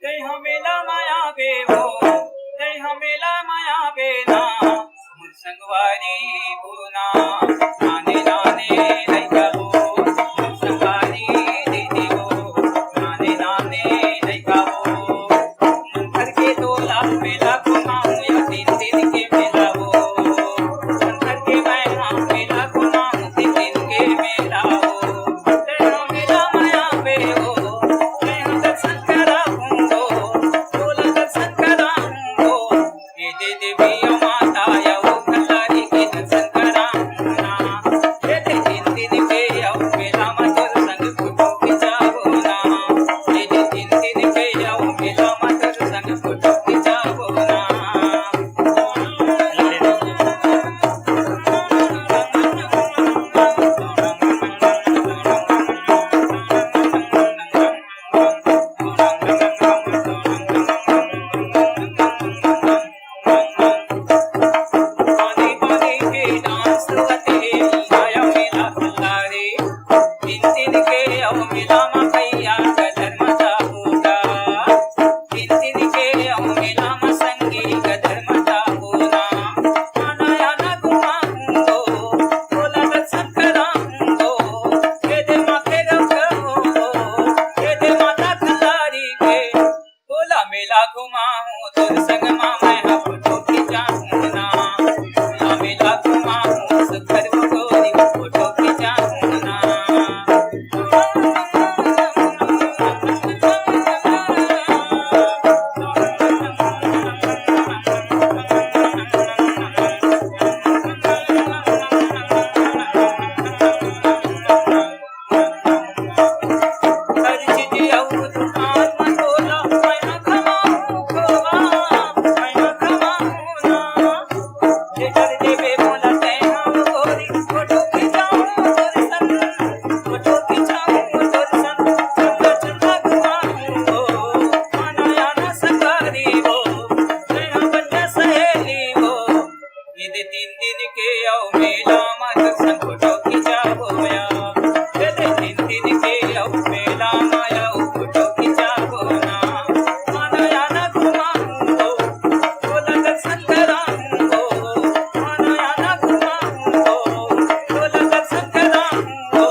जय हमेला माया बेवो जय हमेला माया बेना मुसंगवारी बुना नाने नाने लैका हो मुसंगवारी दीदी हो नाने नाने लैका हो मंथर के 2 लाख मेला घुमाऊं या 3 दिन के मेला हो मंथर के मैं मेला घुमाऊं 3 दिन के मेला हो जय हमेला माया बेवो जय हम दर्शन कराऊंगो बोला दर्शन कराऊंगो ये दे देवी माता या वो कलारी के दर्शन कराऊंगा ये दे 3 दिन के या मेला मधुर संग फोटो खिंचाओ ना ये दे 3 दिन के या मेला मधुर संग फोटो खिंचाओ ना पानी के डांस करते आया मेला खल्लारे 3 दिन के अब मेला में भैया का धर्मता होगा 3 दिन के अब मेला में संगी का धर्मता होना आना आना घुमाऊंगो बोला दर्शन कराऊंगो ये दे माथे रखो ये दे माता खल्लारी के बोला मेला घुमाऊं तोर संग मां मैं फोटो खिंचाऊं ना बोला मेला घुमाऊं सुखर गोरी फोटो खिंचाऊं ना हर चीज और दुकान में बोला मैं ना खमाऊं खोवा मैं ना खमाऊं ना ये कर देवे बोला तै हम गोरी फोटो खिंचाऊं तोर संग फोटो खिंचाऊं तोर संग चंदा चंदा घुमाऊं हो आना आना संगारी हो मैं हम बन्ना सहेली हो ये दे 3 दिन के आओ मेला मत संग फोटो खिंचाओ या ये दे 3 दिन के आओ मेला माया फोटो खिंचाओ ना आना आना घुमाऊं हो बोला दर्शन कराऊं हो आना आना घुमाऊं हो बोला दर्शन कराऊं हो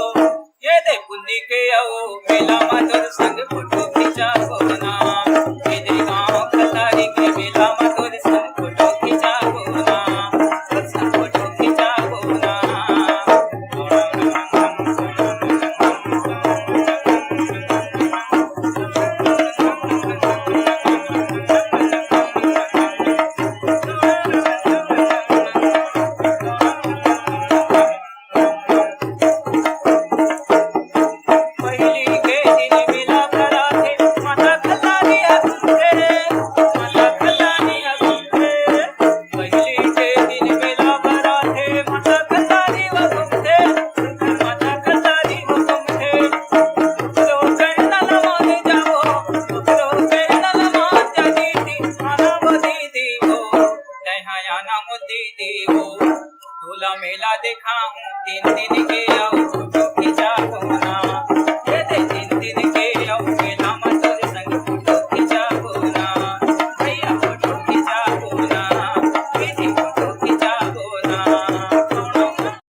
ये दे पुन्नी के आओ मेला मधुर संग फोटो खिंचाओ ना ये दे गाँव खल्लारी के मेला मधुर संग फोटो खिंचाओ ना संग फोटो खिंचाओ ना पहली के दिन मेला भरा थे माता खल्लारी हंसते माता खल्लारी हंसते पहली के दिन मेला भरा थे माता खल्लारी वो घूमते माता खल्लारी वो घूमते उकरो कहना लमान जाओ उकरो कहना लमान जा दीदी आना वो दीदी हो जय हाँ आना वो दीदी हो झूला मेला दिखाऊं 3 दिन के आओ